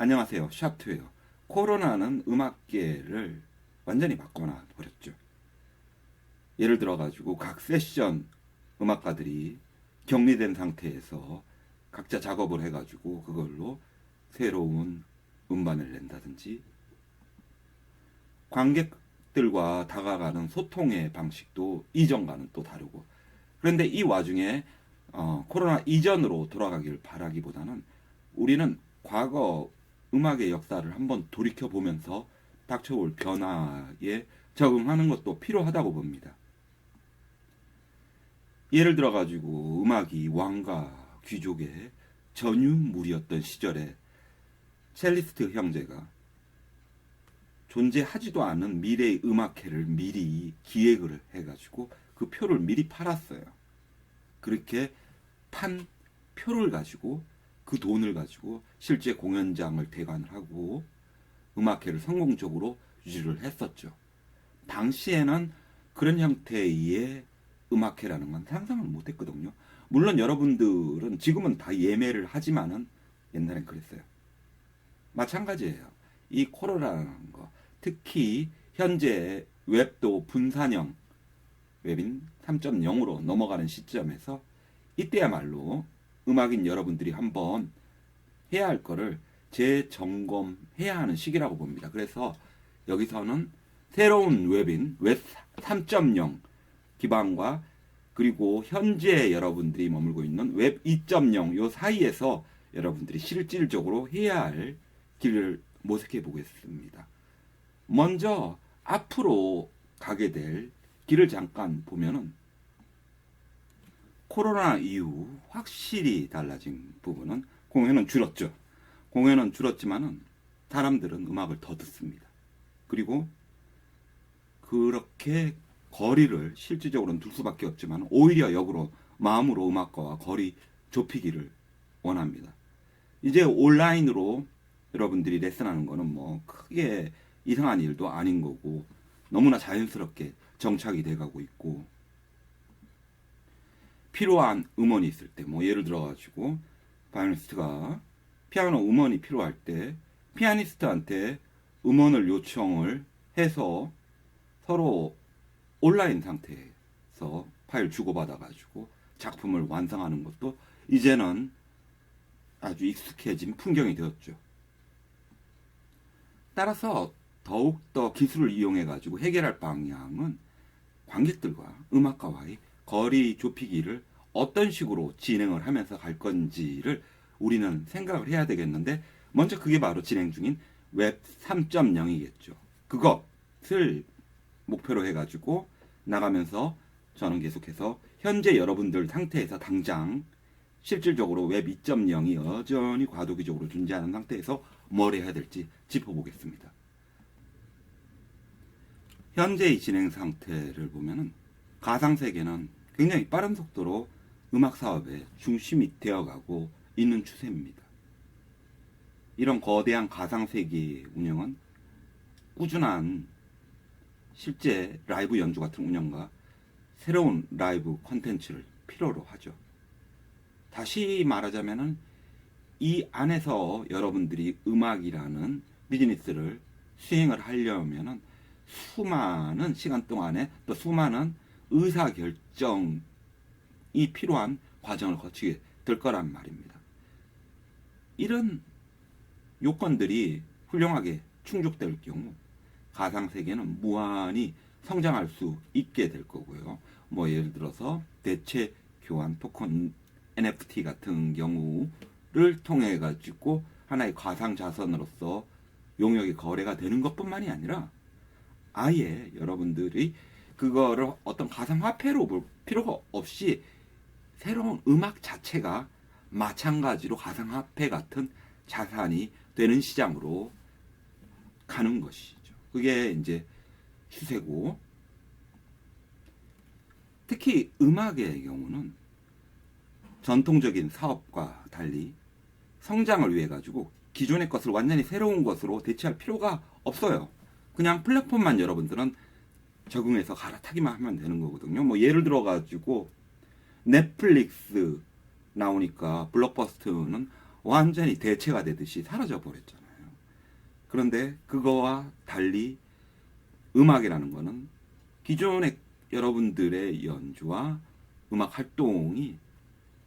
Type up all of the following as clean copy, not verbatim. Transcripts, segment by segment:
안녕하세요. 샤트예요. 코로나는 음악계를 완전히 바꿔놔 버렸죠. 예를 들어가지고 각 세션 음악가들이 격리된 상태에서 각자 작업을 해가지고 그걸로 새로운 음반을 낸다든지 관객들과 다가가는 소통의 방식도 이전과는 또 다르고, 그런데 이 와중에 코로나 이전으로 돌아가길 바라기보다는 우리는 과거 음악의 역사를 한번 돌이켜 보면서 닥쳐올 변화에 적응하는 것도 필요하다고 봅니다. 예를 들어 가지고 음악이 왕과 귀족의 전유물이었던 시절에 첼리스트 형제가 존재하지도 않은 미래의 음악회를 미리 기획을 해가지고 그 표를 미리 팔았어요. 그렇게 판 표를 가지고 그 돈을 가지고 실제 공연장을 대관을 하고 음악회를 성공적으로 유지를 했었죠. 당시에는 그런 형태의 음악회라는 건 상상을 못했거든요. 물론 여러분들은 지금은 다 예매를 하지만은 옛날엔 그랬어요. 마찬가지예요. 이 코로나라는 거, 특히 현재 웹도 분산형 웹인 3.0으로 넘어가는 시점에서 이때야말로 음악인 여러분들이 한번 해야 할 거를 재점검해야 하는 시기라고 봅니다. 그래서 여기서는 새로운 웹인 웹 3.0 기반과 그리고 현재 여러분들이 머물고 있는 웹 2.0 요 사이에서 여러분들이 실질적으로 해야 할 길을 모색해 보겠습니다. 먼저 앞으로 가게 될 길을 잠깐 보면은 코로나 이후 확실히 달라진 부분은 공연은 줄었죠. 공연은 줄었지만은 사람들은 음악을 더 듣습니다. 그리고 그렇게 거리를 실질적으로는 둘 수밖에 없지만 오히려 역으로 마음으로 음악과와 거리 좁히기를 원합니다. 이제 온라인으로 여러분들이 레슨하는 거는 뭐 크게 이상한 일도 아닌 거고 너무나 자연스럽게 정착이 돼가고 있고, 필요한 음원이 있을 때 뭐 예를 들어 가지고 바이올리니스트가 피아노 음원이 필요할 때 피아니스트한테 음원을 요청을 해서 서로 온라인 상태에서 파일 주고받아 가지고 작품을 완성하는 것도 이제는 아주 익숙해진 풍경이 되었죠. 따라서 더욱더 기술을 이용해 가지고 해결할 방향은 관객들과 음악가와의 거리 좁히기를 어떤 식으로 진행을 하면서 갈 건지를 우리는 생각을 해야 되겠는데, 먼저 그게 바로 진행 중인 웹 3.0이겠죠. 그것을 목표로 해가지고 나가면서 저는 계속해서 현재 여러분들 상태에서 당장 실질적으로 웹 2.0이 여전히 과도기적으로 존재하는 상태에서 뭘 해야 될지 짚어보겠습니다. 현재의 진행 상태를 보면은 가상세계는 굉장히 빠른 속도로 음악 사업의 중심이 되어가고 있는 추세입니다. 이런 거대한 가상세계의 운영은 꾸준한 실제 라이브 연주 같은 운영과 새로운 라이브 콘텐츠를 필요로 하죠. 다시 말하자면은 이 안에서 여러분들이 음악이라는 비즈니스를 수행을 하려면은 수많은 시간 동안에 또 수많은 의사결정이 필요한 과정을 거치게 될 거란 말입니다. 이런 요건들이 훌륭하게 충족될 경우 가상세계는 무한히 성장할 수 있게 될 거고요. 뭐 예를 들어서 대체 교환 토큰 NFT 같은 경우를 통해 가지고 하나의 가상 자산으로서 용역이 거래가 되는 것뿐만이 아니라 아예 여러분들이 그거를 어떤 가상화폐로 볼 필요가 없이 새로운 음악 자체가 마찬가지로 가상화폐 같은 자산이 되는 시장으로 가는 것이죠. 그게 이제 추세고, 특히 음악의 경우는 전통적인 사업과 달리 성장을 위해 가지고 기존의 것을 완전히 새로운 것으로 대체할 필요가 없어요. 그냥 플랫폼만 여러분들은 적응해서 갈아타기만 하면 되는 거거든요. 뭐 예를 들어 가지고 넷플릭스 나오니까 블록버스터는 완전히 대체가 되듯이 사라져 버렸잖아요. 그런데 그거와 달리 음악이라는 거는 기존의 여러분들의 연주와 음악 활동이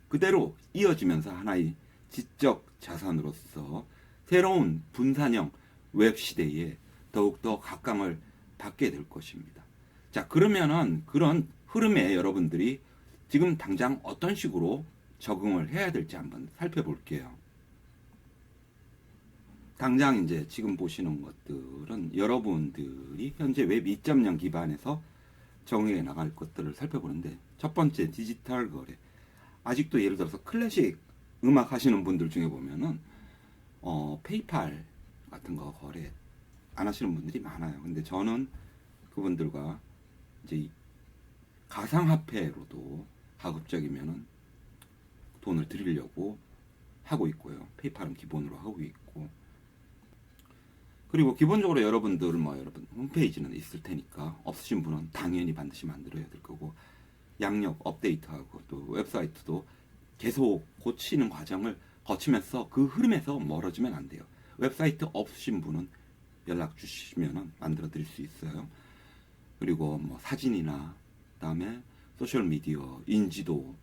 그대로 이어지면서 하나의 지적 자산으로서 새로운 분산형 웹 시대에 더욱더 각광을 받게 될 것입니다. 자, 그러면은 그런 흐름에 여러분들이 지금 당장 어떤 식으로 적응을 해야 될지 한번 살펴볼게요. 당장 이제 지금 보시는 것들은 여러분들이 현재 웹 2.0 기반에서 적용해 나갈 것들을 살펴보는데, 첫 번째 디지털 거래. 아직도 예를 들어서 클래식 음악 하시는 분들 중에 보면은 페이팔 같은 거 거래 안 하시는 분들이 많아요. 근데 저는 그분들과 이제 가상화폐로도 가급적이면은 돈을 드리려고 하고 있고요. 페이팔은 기본으로 하고 있고, 그리고 기본적으로 여러분들 여러분 홈페이지는 있을 테니까 없으신 분은 당연히 반드시 만들어야 될 거고, 양력 업데이트하고 또 웹사이트도 계속 고치는 과정을 거치면서 그 흐름에서 멀어지면 안 돼요. 웹사이트 없으신 분은 연락 주시면 만들어 드릴 수 있어요. 그리고 뭐 사진이나 그다음에 소셜 미디어 인지도,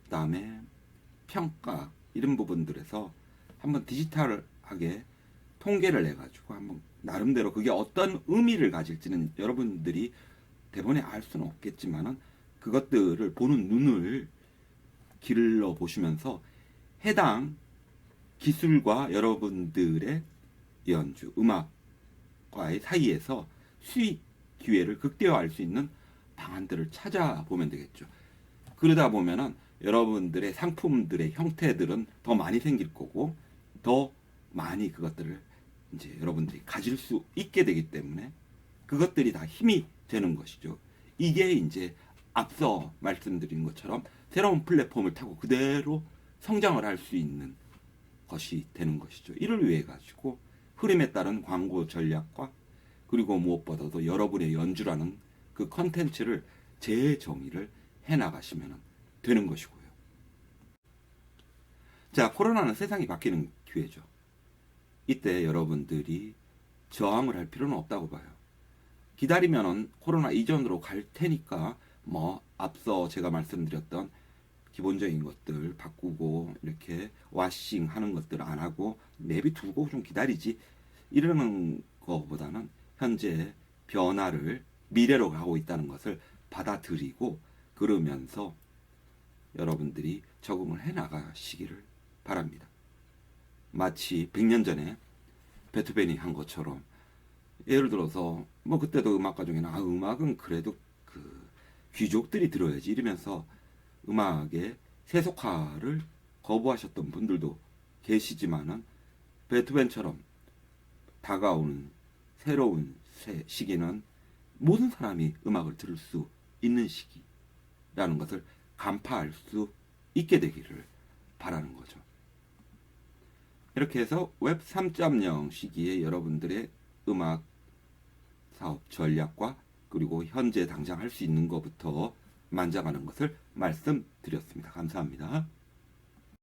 그다음에 평가, 이런 부분들에서 한번 디지털하게 통계를 내 가지고 한번 나름대로 그게 어떤 의미를 가질지는 여러분들이 대본에 알 수는 없겠지만은 그것들을 보는 눈을 길러 보시면서 해당 기술과 여러분들의 연주, 음악과의 사이에서 수익 기회를 극대화할 수 있는 방안들을 찾아보면 되겠죠. 그러다 보면은 여러분들의 상품들의 형태들은 더 많이 생길 거고, 더 많이 그것들을 이제 여러분들이 가질 수 있게 되기 때문에 그것들이 다 힘이 되는 것이죠. 이게 이제 앞서 말씀드린 것처럼 새로운 플랫폼을 타고 그대로 성장을 할 수 있는 것이 되는 것이죠. 이를 위해 가지고 흐름에 따른 광고 전략과, 그리고 무엇보다도 여러분의 연주라는 그 컨텐츠를 재정의를 해 나가시면 되는 것이고요. 자, 코로나는 세상이 바뀌는 기회죠. 이때 여러분들이 저항을 할 필요는 없다고 봐요. 기다리면은 코로나 이전으로 갈 테니까 뭐 앞서 제가 말씀드렸던 기본적인 것들 바꾸고 이렇게 와싱 하는 것들 안 하고 내비두고 좀 기다리지, 이러는 것보다는 현재 변화를 미래로 가고 있다는 것을 받아들이고 그러면서 여러분들이 적응을 해 나가시기를 바랍니다. 마치 100년 전에 베토벤이 한 것처럼, 예를 들어서 뭐 그때도 음악가 중에는 음악은 그래도 그 귀족들이 들어야지 이러면서 음악의 세속화를 거부하셨던 분들도 계시지만은, 베토벤처럼 다가오는 새로운 시기는 모든 사람이 음악을 들을 수 있는 시기라는 것을 간파할 수 있게 되기를 바라는 거죠. 이렇게 해서 웹 3.0 시기에 여러분들의 음악 사업 전략과 그리고 현재 당장 할 수 있는 것부터 만장하는 것을 말씀드렸습니다. 감사합니다.